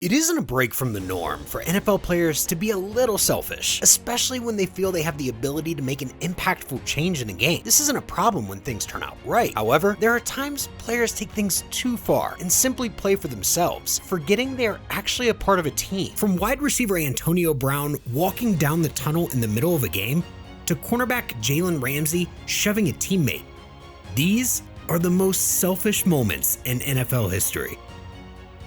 It isn't a break from the norm for NFL players to be a little selfish, especially when they feel they have the ability to make an impactful change in a game. This isn't a problem when things turn out right. However, there are times players take things too far and simply play for themselves, forgetting they are actually a part of a team. From wide receiver Antonio Brown walking down the tunnel in the middle of a game, to cornerback Jalen Ramsey shoving a teammate. These are the most selfish moments in NFL history.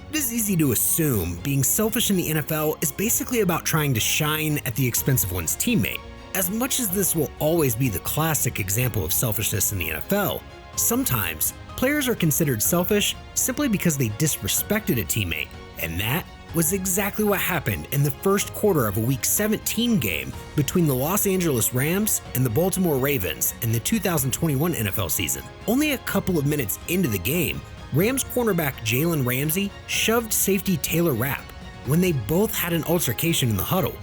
It is easy to assume being selfish in the NFL is basically about trying to shine at the expense of one's teammate. As much as this will always be the classic example of selfishness in the NFL, sometimes players are considered selfish simply because they disrespected a teammate, and that was exactly what happened in the first quarter of a Week 17 game between the Los Angeles Rams and the Baltimore Ravens in the 2021 NFL season. Only a couple of minutes into the game, Rams cornerback Jalen Ramsey shoved safety Taylor Rapp when they both had an altercation in the huddle.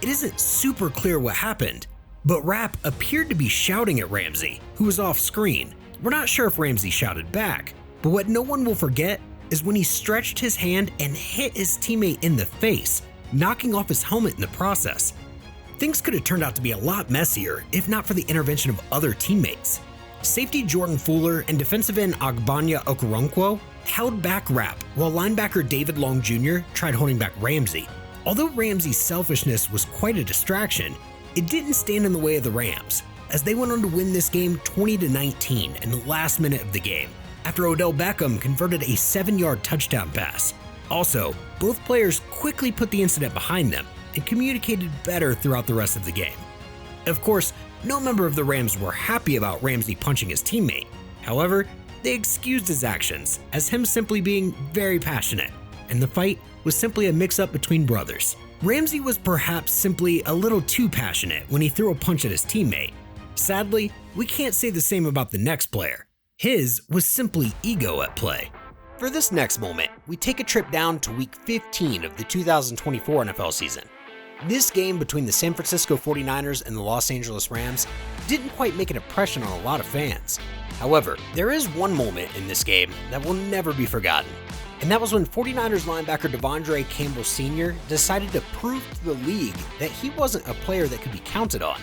It isn't super clear what happened, but Rapp appeared to be shouting at Ramsey, who was off screen. We're not sure if Ramsey shouted back, but what no one will forget is when he stretched his hand and hit his teammate in the face, knocking off his helmet in the process. Things could have turned out to be a lot messier if not for the intervention of other teammates. Safety Jordan Fuller and defensive end Agbanya Okoronkwo held back Rapp, while linebacker David Long Jr. tried holding back Ramsey. Although Ramsey's selfishness was quite a distraction, it didn't stand in the way of the Rams, as they went on to win this game 20-19 in the last minute of the game, after Odell Beckham converted a 7-yard touchdown pass. Also, both players quickly put the incident behind them and communicated better throughout the rest of the game. Of course, no member of the Rams were happy about Ramsey punching his teammate. However, they excused his actions as him simply being very passionate, and the fight was simply a mix-up between brothers. Ramsey was perhaps simply a little too passionate when he threw a punch at his teammate. Sadly, we can't say the same about the next player. His was simply ego at play. For this next moment, we take a trip down to Week 15 of the 2024 NFL season. This game between the San Francisco 49ers and the Los Angeles Rams didn't quite make an impression on a lot of fans. However, there is one moment in this game that will never be forgotten, and that was when 49ers linebacker De'Vondre Campbell Sr. decided to prove to the league that he wasn't a player that could be counted on.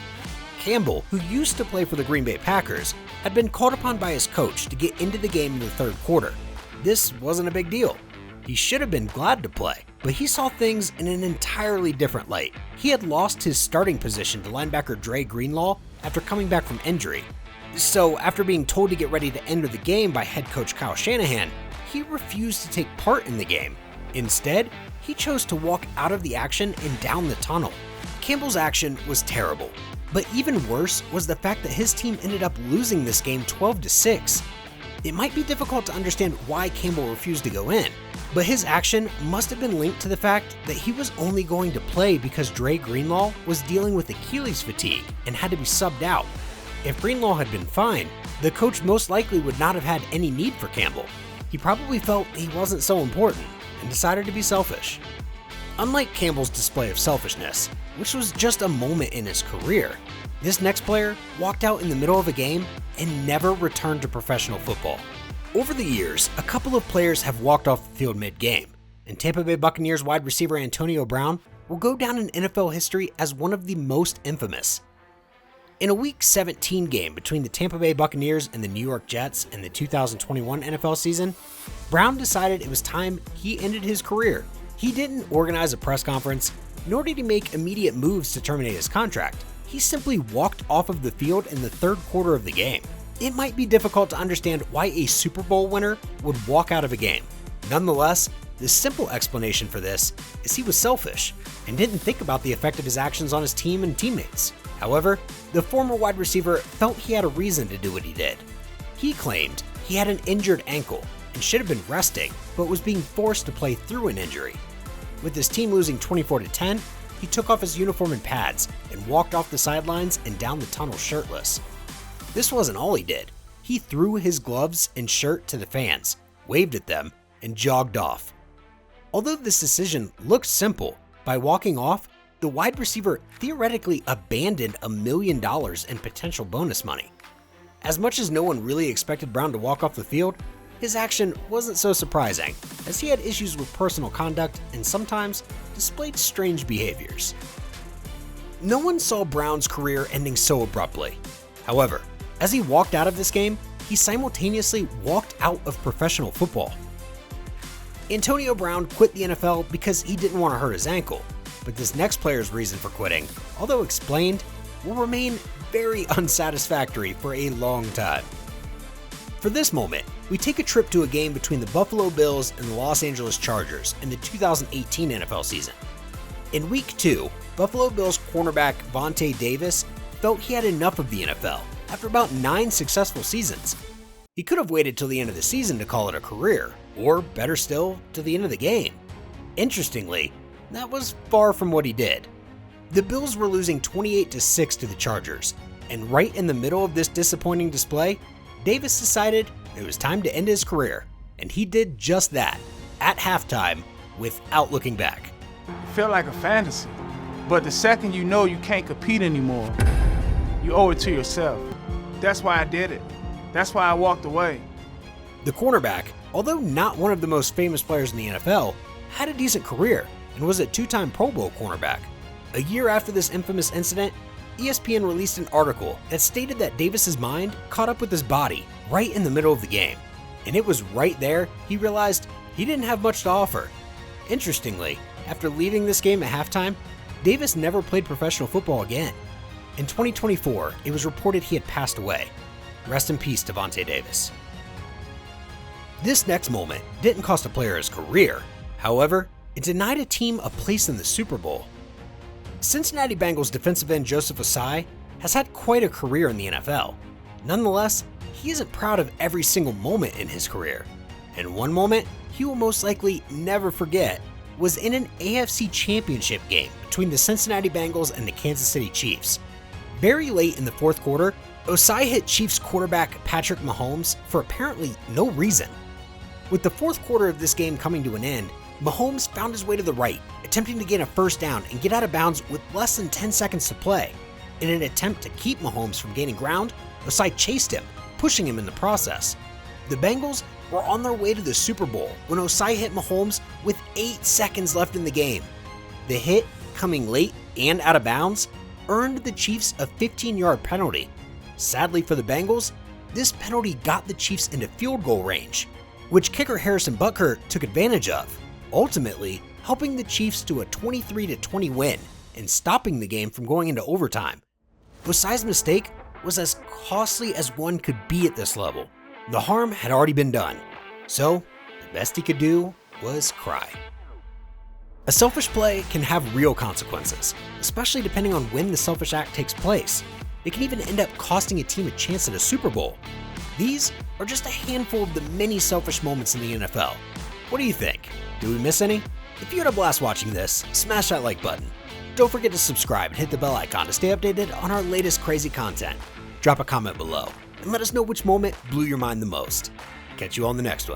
Campbell, who used to play for the Green Bay Packers, had been called upon by his coach to get into the game in the third quarter. This wasn't a big deal. He should have been glad to play, but he saw things in an entirely different light. He had lost his starting position to linebacker Dre Greenlaw after coming back from injury. So after being told to get ready to enter the game by head coach Kyle Shanahan, he refused to take part in the game. Instead, he chose to walk out of the action and down the tunnel. Campbell's action was terrible, but even worse was the fact that his team ended up losing this game 12-6. It might be difficult to understand why Campbell refused to go in, but his action must have been linked to the fact that he was only going to play because Dre Greenlaw was dealing with Achilles fatigue and had to be subbed out. If Greenlaw had been fine, the coach most likely would not have had any need for Campbell. He probably felt he wasn't so important and decided to be selfish. Unlike Campbell's display of selfishness, which was just a moment in his career, this next player walked out in the middle of a game and never returned to professional football. Over the years, a couple of players have walked off the field mid-game, and Tampa Bay Buccaneers wide receiver Antonio Brown will go down in NFL history as one of the most infamous. In a Week 17 game between the Tampa Bay Buccaneers and the New York Jets in the 2021 NFL season, Brown decided it was time he ended his career. He didn't organize a press conference, nor did he make immediate moves to terminate his contract. He simply walked off of the field in the third quarter of the game. It might be difficult to understand why a Super Bowl winner would walk out of a game. Nonetheless, the simple explanation for this is he was selfish and didn't think about the effect of his actions on his team and teammates. However, the former wide receiver felt he had a reason to do what he did. He claimed he had an injured ankle and should have been resting, but was being forced to play through an injury. With his team losing 24-10, he took off his uniform and pads and walked off the sidelines and down the tunnel shirtless. This wasn't all he did. He threw his gloves and shirt to the fans, waved at them, and jogged off. Although this decision looked simple, by walking off, the wide receiver theoretically abandoned $1 million in potential bonus money. As much as no one really expected Brown to walk off the field, his action wasn't so surprising, as he had issues with personal conduct and sometimes displayed strange behaviors. No one saw Brown's career ending so abruptly. However, as he walked out of this game, he simultaneously walked out of professional football. Antonio Brown quit the NFL because he didn't want to hurt his ankle, but this next player's reason for quitting, although explained, will remain very unsatisfactory for a long time. For this moment, we take a trip to a game between the Buffalo Bills and the Los Angeles Chargers in the 2018 NFL season. In Week 2, Buffalo Bills cornerback Vontae Davis felt he had enough of the NFL after about 9 successful seasons. He could have waited till the end of the season to call it a career, or better still, to the end of the game. Interestingly, that was far from what he did. The Bills were losing 28-6 to the Chargers, and right in the middle of this disappointing display, Davis decided it was time to end his career, and he did just that, at halftime, without looking back. It felt like a fantasy, but the second you know you can't compete anymore, you owe it to yourself. That's why I did it. That's why I walked away. The cornerback, although not one of the most famous players in the NFL, had a decent career and was a 2-time Pro Bowl cornerback. A year after this infamous incident, ESPN released an article that stated that Davis's mind caught up with his body right in the middle of the game, and it was right there he realized he didn't have much to offer. Interestingly, after leaving this game at halftime, Davis never played professional football again. In 2024, it was reported he had passed away. Rest in peace, De'Vondre Davis. This next moment didn't cost a player his career. However, it denied a team a place in the Super Bowl. Cincinnati Bengals defensive end Joseph Ossai has had quite a career in the NFL. Nonetheless, he isn't proud of every single moment in his career. And one moment he will most likely never forget was in an AFC Championship game between the Cincinnati Bengals and the Kansas City Chiefs. Very late in the fourth quarter, Ossai hit Chiefs quarterback Patrick Mahomes for apparently no reason. With the fourth quarter of this game coming to an end, Mahomes found his way to the right, attempting to gain a first down and get out of bounds with less than 10 seconds to play. In an attempt to keep Mahomes from gaining ground, Ossai chased him, pushing him in the process. The Bengals were on their way to the Super Bowl when Ossai hit Mahomes with 8 seconds left in the game. The hit, coming late and out of bounds, earned the Chiefs a 15-yard penalty. Sadly for the Bengals, this penalty got the Chiefs into field goal range, which kicker Harrison Butker took advantage of, ultimately helping the Chiefs to a 23-20 win and stopping the game from going into overtime. Ossai's mistake was as costly as one could be at this level. The harm had already been done, so the best he could do was cry. A selfish play can have real consequences, especially depending on when the selfish act takes place. It can even end up costing a team a chance at a Super Bowl. These are just a handful of the many selfish moments in the NFL. What do you think? Did we miss any? If you had a blast watching this, smash that like button. Don't forget to subscribe and hit the bell icon to stay updated on our latest crazy content. Drop a comment below and let us know which moment blew your mind the most. Catch you on the next one.